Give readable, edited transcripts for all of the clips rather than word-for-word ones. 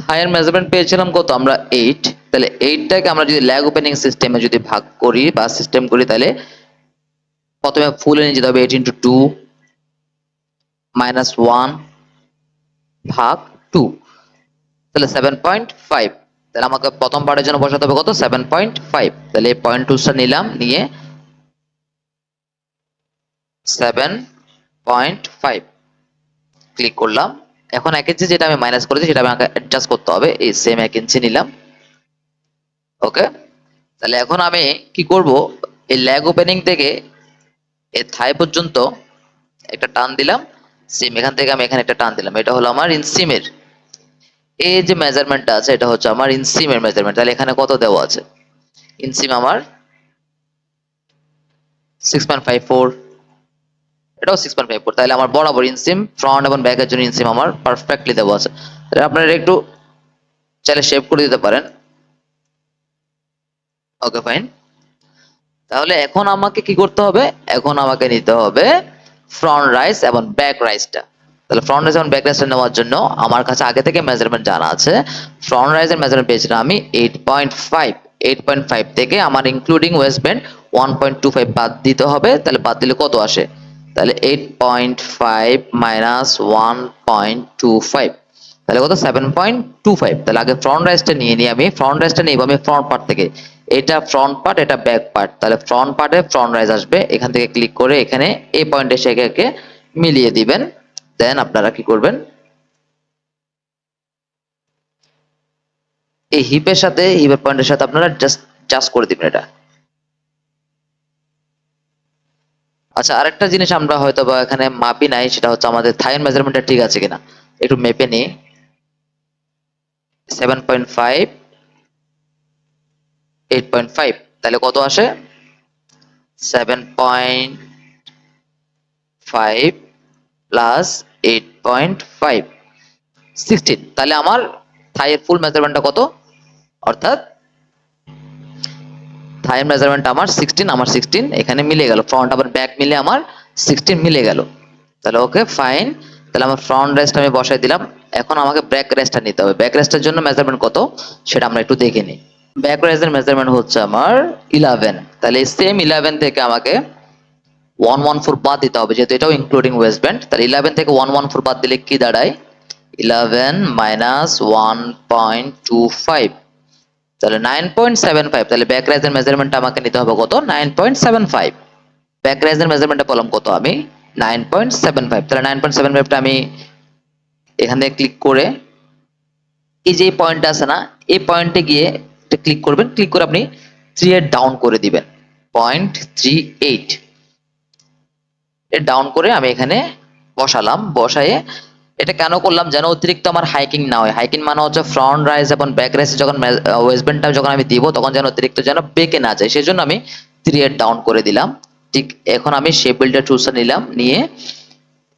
থাইয়ের measurement পেয়েছিলাম কত আমরা 8, তাহলে 8টাকে আমরা যদি ল্যাগ ওপেনিং সিস্টেমে যদি ভাগ করি বা সিস্টেম করি তাহলে প্রথমে ফুল নিয়ে যেতে হবে 8 × 2 - 1 ভাগ 2, তাহলে 7.5। তাহলে আমাকে প্রথম পার্টের জন্য বসাতে হবে কত 7.5, তাহলে এই পয়েন্ট টুসটা নিলাম, নিয়ে 7.5 ক্লিক করলাম। এখন 1 ইঞ্চি যেটা আমি মাইনাস করেছি সেটা আমাকে অ্যাডজাস্ট করতে হবে, এই সেম 1 ইঞ্চি নিলাম। ওকে, তাহলে এখন আমি কি করব, এই ল্যাগ ওপেনিং থেকে এই থাই পর্যন্ত একটা টান দিলাম, সেম এখান থেকে আমি এখানে একটা টান দিলাম, এটা হলো আমার ইনসিমের এই যে মেজারমেন্টটা আছে, এটা হচ্ছে আমার ইনসিমের মেজারমেন্ট। তাহলে এখানে কত দেওয়া আছে, ইনসিম আমার 6.54, এটাও 6.54, তাহলে আমার বরাবর ইনসিম ফ্রন্ট এবং ব্যাকের জন্য ইনসিম আমার পারফেক্টলি দেওয়া আছে। তাহলে আপনারা একটু চাইলে শেপ করে দিতে পারেন। ওকে ফাইন, তাহলে এখন আমাকে কি করতে হবে, এখন আমাকে নিতে হবে ফ্রন্ট রাইস এবং ব্যাক রাইসটা। তাহলে ফ্রন্ট রাইস এবং ব্যাক রাইসটা নেওয়ার জন্য আমার কাছে আগে থেকে মেজারমেন্ট জানা আছে। ফ্রন্ট রাইসের মেজারমেন্ট পেয়েছিলাম আমি 8.5, 8.5 থেকে আমার ইনক্লুডিং ওয়েস্ট বেন্ড 1.25 বাদ দিতে হবে। তাহলে বাদ দিলে কত আসে, তাহলে 8.5 - 1.25, তাহলে কত 7.25। তাহলে আগে ফ্রন্ট রাইসটা নিয়ে নিই, আমি ফ্রন্ট রাইসটা নিব আমি ফ্রন্ট পার্ট থেকে, এটা ফ্রন্ট পার্ট এটা ব্যাক পার্ট, তাহলে ফ্রন্ট পার্টে ফ্রন্ট রাইজ আসবে, এখান থেকে ক্লিক করে এখানে এই পয়েন্টে এসে একে মিলিয়ে দিবেন। দেন আপনারা কি করবেন, এই হিপের সাথে হিপের পয়েন্টের সাথে আপনারা জাস্ট করে দিবেন এটা। আচ্ছা, আরেকটা জিনিস আমরা হয়তো বা এখানে মাপি নাই, সেটা হচ্ছে আমাদের থাইয়ের মেজারমেন্টটা ঠিক আছে কিনা, একটু মেপে নিই। 7.5, 8.5, তাহলে কত আসে 7.5 প্লাস 8.5, 16। তাহলে আমার থাইয়ের ফুল মেজারমেন্টটা কত, অর্থাৎ থাইয়ের মেজারমেন্ট আমার 16, আমার 16 এখানে মিলে গেল, ফ্রন্ট আবার ব্যাক মিলে আমার 16 মিলে গেল। তাহলে ওকে ফাইন, তাহলে আমার ফ্রন্ট রেস্ট আমি বসাই দিলাম। এখন আমাকে ব্যাক রেস্টটা নিতে হবে, ব্যাক রেস্টের জন্য মেজারমেন্ট কত সেটা আমরা একটু দেখে নিই। ব্যাক রেস্টের মেজারমেন্ট হচ্ছে আমার 11, তাহলে সেম 11 থেকে আমাকে 114 বাদ দিতে হবে, যেহেতু এটাও ইনক্লুডিং ওয়েস্ট ব্যান্ড। তাহলে 11 থেকে 114 বাদ দিলে কি দাঁড়ায়, 11 - 1.25, তাহলে 9.75। তাহলে ব্যাক রাইজের মেজারমেন্টটা আমাকে নিতে হবে কত 9.75। ব্যাক রাইজের মেজারমেন্টটা পেলাম কত আমি 9.75। তাহলে 9.75টা আমি এখান থেকে ক্লিক করে এই যে পয়েন্ট আছে না, এই পয়েন্টে গিয়ে এটা ক্লিক করবেন, ক্লিক করে আপনি 3 এর ডাউন করে দিবেন 0.38, এর ডাউন করে আমি এখানে বসালাম। বসায়ে এটা কেন করলাম, যেন অতিরিক্ত আমার হাইকিং না হয়। হাইকিং মানে হচ্ছে ফ্রন্ট রাইজ এবং ব্যাক রাইজ যখন ওয়েস্ট বেন্ডটা যখন আমি দিব তখন যেন অতিরিক্ত যেন বেঁকে না যায়, সেজন্য আমি 3 এর ডাউন করে দিলাম। ঠিক এখন আমি শেপ বিল্ডার টুলসটা নিলাম, নিয়ে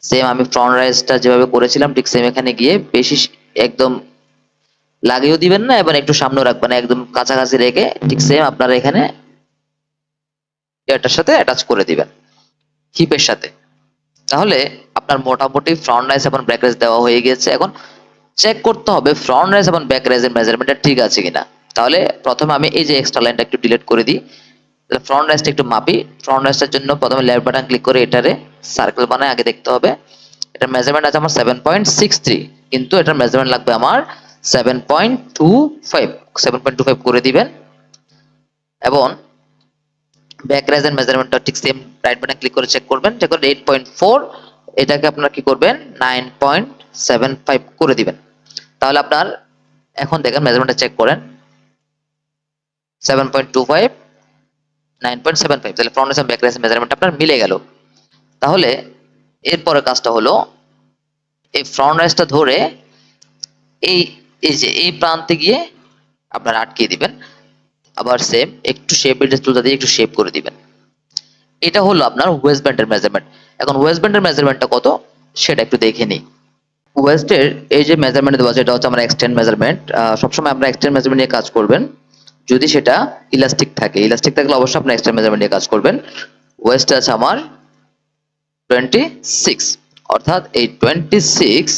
সেম আমি ফ্রন্ট রাইজটা যেভাবে করেছিলাম ঠিক সেম এখানে গিয়ে বেশি একদম লাগিয়েও দিবেন না এবং একটু সামনেও রাখবেন না, একদম কাছাকাছি রেখে ঠিক সেম আপনারা এখানে এটার সাথে অ্যাটাচ করে দিবেন হিপের সাথে। তাহলে আপনার মোটামুটি ফ্রন্ট রাইজ এবং ব্যাক রাইজ দেওয়া হয়ে গেছে। এখন চেক করতে হবে ফ্রন্ট রাইজ এবং ব্যাক রাইজের মেজারমেন্টটা ঠিক আছে কিনা। তাহলে প্রথমে আমি এই যে এক্সট্রা লাইনটা একটু ডিলিট করে দিই, ফ্রন্ট রাইজটা একটু মাপি। ফ্রন্ট রাইজটার জন্য প্রথমে লেফট বাটন ক্লিক করে এটারে সার্কেল বানায় আগে দেখতে হবে। এটার মেজারমেন্ট আছে আমার 7.63, কিন্তু এটার মেজারমেন্ট লাগবে আমার 7.25, 7.25 করে দিবেন। এবং ব্যাক রাইজের মেজারমেন্টটা ঠিক সেম রাইট বাটন ক্লিক করে চেক করবেন, চেক করে 8.4, এটাকে আপনারা কি করবেন 9.75 করে দিবেন। তাহলে আপনার এখন দেখেন মেজারমেন্টটা চেক করেন 7.25, 9.75, তাহলে ফ্রন্ট রাইজ এবং ব্যাক রাইজের মেজারমেন্ট আপনার মিলে গেল। তাহলে এরপরে কাজটা হলো এই ফ্রন্ট রাইজটা ধরে এই এই যে এই প্রান্তে গিয়ে আপনারা আটকিয়ে দিবেন। আবার সেম একটু শেপ বিল্ডার টুলটা দিয়ে একটু শেপ করে দিবেন। এটা হলো আপনার ওয়েস্ট ব্যান্ডের মেজারমেন্ট। এখন ওয়েস্ট ব্যান্ডের মেজারমেন্টটা কত সেটা একটু দেখে নিই। ওয়েস্টের এই যে মেজারমেন্ট দেওয়া আছে এটা হচ্ছে আমার এক্সটেন্ড মেজারমেন্ট। সবসময় আপনারা এক্সটেন্ড মেজারমেন্ট নিয়ে কাজ করবেন, যদি সেটা ইলাস্টিক থাকে। ইলাস্টিক থাকলে অবশ্যই আপনারা এক্সটেন্ড মেজারমেন্ট নিয়ে কাজ করবেন। ওয়েস্ট আছে আমার 26, অর্থাৎ এই 26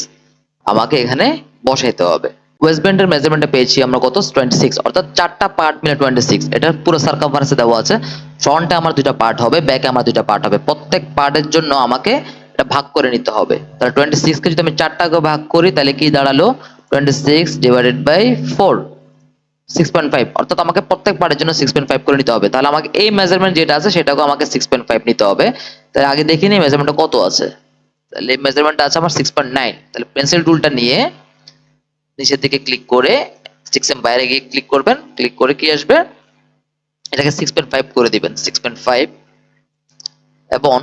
আমাকে এখানে বসাইতে হবে। ওয়েস্ট ব্যান্ডের মেজারমেন্টটা পেয়েছি আমরা কত 26, অর্থাৎ চারটা পার্ট মিলে 26। এটার পুরো সার্কামফারেন্সে দেওয়া আছে। ফ্রন্টে আমার দুইটা পার্ট হবে, ব্যাকে আমার দুইটা পার্ট হবে। প্রত্যেক পার্টের জন্য আমাকে এটা ভাগ করে নিতে হবে। তাহলে 26 কে যদি আমি চারটা ভাগ করি তাহলে কি দাঁড়ালো, 26 ডিভাইডেড বাই 4, 6.5। অর্থাৎ আমাকে প্রত্যেক পার্টের জন্য 6.5 করে নিতে হবে। তাহলে আমাকে এই মেজারমেন্ট যেটা আছে সেটাকে আমাকে 6.5 নিতে হবে। তাহলে আগে দেখি নি মেজারমেন্টটা কত আছে। তাহলে এই মেজারমেন্টটা আছে আমার 6.9। তাহলে পেন্সিল টুলটা নিয়ে নিচের দিকে ক্লিক করে 6 এর বাইরে গিয়ে ক্লিক করবেন, ক্লিক করে কি আসবে, এটাকে 6.5 করে দিবেন, 6.5। এবং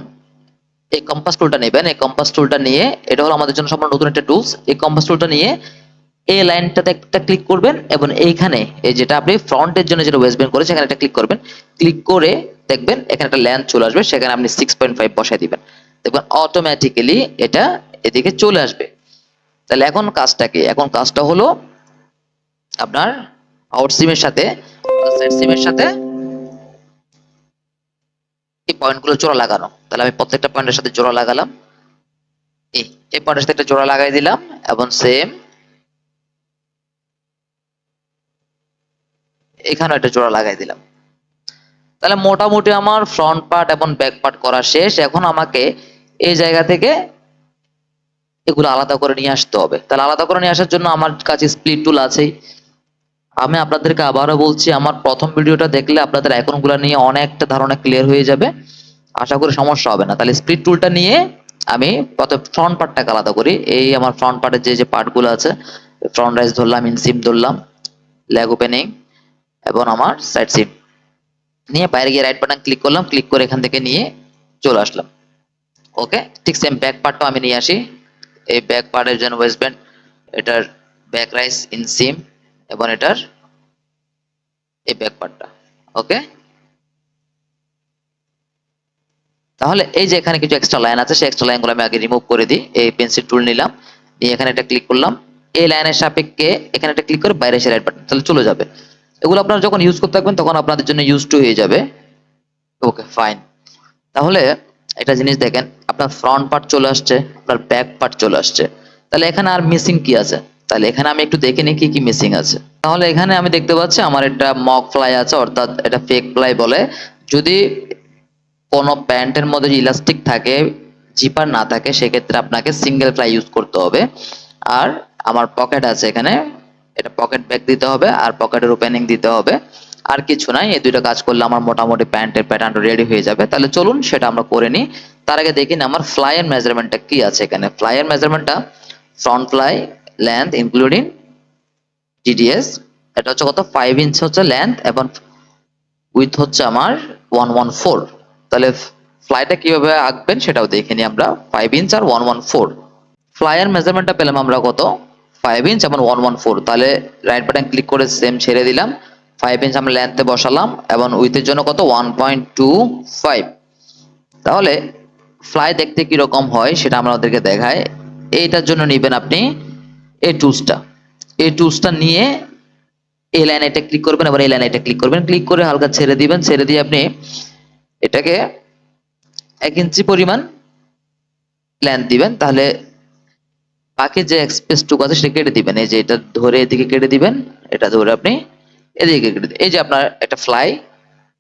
এই কম্পাস টুলটা নেবেন। এই কম্পাস টুলটা নিয়ে, এটা হলো আমাদের জন্য সম্পূর্ণ নতুন একটা টুলস। এই কম্পাস টুলটা নিয়ে এই লাইনটাতে একটা ক্লিক করবেন এবং এইখানে এই যেটা আপনি ফ্রন্টের জন্য যেটা ওয়েস্ট বেন্ড করেছেন এখানে একটা ক্লিক করবেন। ক্লিক করে দেখবেন এখানে একটা লেন্থ চলে আসবে, সেখানে আপনি 6.5 বসায় দিবেন। দেখবেন অটোমেটিক্যালি এটা এদিকে চলে আসবে। তাহলে এখন কাজটা কি, এখন কাজটা হলো আপনার আউট সিমের সাথে সেট সিমের সাথে এই পয়েন্টগুলো জোড়া লাগানো। তাহলে আমি প্রত্যেকটা পয়েন্টের সাথে জোড়া লাগালাম, এই পয়েন্টের সাথে একটা জোড়া লাগাই দিলাম এবং সেম এখানে একটা জোড়া লাগাই দিলাম। তাহলে মোটামুটি আমার ফ্রন্ট পার্ট এবং ব্যাক পার্ট করা শেষ। এখন আমাকে এই জায়গা থেকে এগুলো আলাদা করে নিয়ে আসতে হবে। তাহলে আলাদা করে নিয়ে আসার জন্য আমার কাছে স্প্লিট টুল আছেই। আমি আপনাদেরকে আবারও বলছি, আমার প্রথম ভিডিওটা দেখলে আপনাদের আইকনগুলো নিয়ে অনেকটা ধারণা ক্লিয়ার হয়ে যাবে, আশা করি সমস্যা হবে না। তাহলে স্প্লিট টুলটা নিয়ে আমি প্রথম ফ্রন্ট পার্টটাকে আলাদা করি। এই আমার ফ্রন্ট পার্টের যে যে পার্টগুলো আছে, ফ্রন্ট রাইজ ধরলাম, ইনসিম ধরলাম, লেগ ওপেনিং এবং আমার সাইড সিম নিয়ে বাইরে গিয়ে রাইট বাটন ক্লিক করলাম, ক্লিক করে এখান থেকে নিয়ে চলে আসলাম। ওকে, ঠিক সেম ব্যাক পার্টটাও আমি নিয়ে আসি। এই ব্যাক পার্টের জন্য ওয়েস্ট ব্যান্ড, এটার ব্যাক রাইস ইনসিম এবং এটার এই ব্যাক পার্টটা। ওকে, তাহলে এই যে এখানে কিছু এক্সট্রা লাইন আছে, সেই এক্সট্রা লাইনগুলো আমি আগে রিমুভ করে দিই। এই পেন্সিল টুল নিলাম, নিয়ে এখানে একটা ক্লিক করলাম, এই লাইনের সাপেক্ষে এখানে একটা ক্লিক করে বাইরে এসে রাইট বাটন, তাহলে চলে যাবে। এগুলো আপনারা যখন ইউজ করতে থাকবেন তখন আপনাদের জন্য ইউজ টু হয়ে যাবে। Okay fine. তাহলে একটা জিনিস দেখেন, আপনার ফ্রন্ট পার্ট চলে আসছে, আপনার ব্যাক পার্ট চলে আসছে। তাহলে এখানে আর মিসিং কি আছে, তাহলে এখানে আমি একটু দেখে নিই কি কি মিসিং আছে। তাহলে এখানে আমি দেখতে পাচ্ছি আমার একটা মক ফ্লাই আছে, অর্থাৎ এটা ফেক ফ্লাই বলে। যদি কোনো প্যান্টের মধ্যে ইলাস্টিক থাকে, জিপার না থাকে, সেক্ষেত্রে আপনাকে সিঙ্গেল ফ্লাই ইউজ করতে হবে। আর আমার পকেট আছে এখানে, এটা পকেট ব্যাগ দিতে হবে আর পকেটের ওপেনিং দিতে হবে। আর কিছু নাই, এই দুইটা কাজ করলে আমার মোটামুটি প্যান্টের প্যাটার্নটা রেডি হয়ে যাবে। তাহলে চলুন সেটা আমরা করে নিই। তার আগে দেখি না আমার ফ্লাইয়ের মেজারমেন্টটা কি আছে এখানে। ফ্লাইয়ের মেজারমেন্টটা front fly length including DDS, এটা হচ্ছে কত 5 ইঞ্চ হচ্ছে লেন্থ এবং উইথ হচ্ছে আমার 114। তাহলে ফ্লাইটা কিভাবে আঁকবেন সেটাও দেখে নিই আমরা। 5 ইঞ্চ আর 114 ফ্লাইয়ের মেজারমেন্টটা পেলাম আমরা কত 5 ইঞ্চ এবং 114। তাহলে রাইট বাটন ক্লিক করে সেম ছেড়ে দিলাম, 5 ইঞ্চ আমরা লেন্থে বসালাম এবং উইথের জন্য কত 1.25। তাহলে ফ্লাই দেখতে কিরকম হয় সেটা আমরা ওদেরকে দেখাই। এইটার জন্য নেবেন আপনি এই টুলসটা, এই টুলসটা নিয়ে এই লাইনে এটা ক্লিক করবেন, আবার এই লাইনে এটা ক্লিক করবেন, ক্লিক করে হালকা ছেড়ে দিবেন, ছেড়ে দিয়ে আপনি এটাকে 1 ইঞ্চি পরিমাণ লেন্থ দিবেন। তাহলে বাকি যে স্পেসটুকু আছে সেটা কেটে দিবেন। এই যে এটা ধরে এদিকে কেটে দিবেন, এটা ধরে আপনি এদিকে কেটে দিবেন। এই যে আপনার একটা ফ্লাই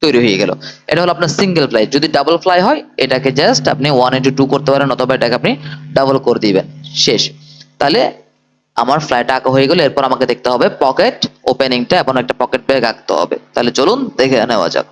তৈরি হয়ে গেল। এটা হলো আপনার সিঙ্গেল ফ্লাই। যদি ডাবল ফ্লাই হয় এটাকে জাস্ট আপনি 1:2 করতে পারেন, অথবা এটাকে আপনি ডাবল করে দিবেন, শেষ। তাহলে আমার ফ্লাইটা আঁকা হয়ে গেল। এরপর আমাকে দেখতে হবে পকেট ওপেনিংটা এবং একটা পকেট ব্যাগ আঁকতে হবে। তাহলে চলুন দেখে নেওয়া যাক।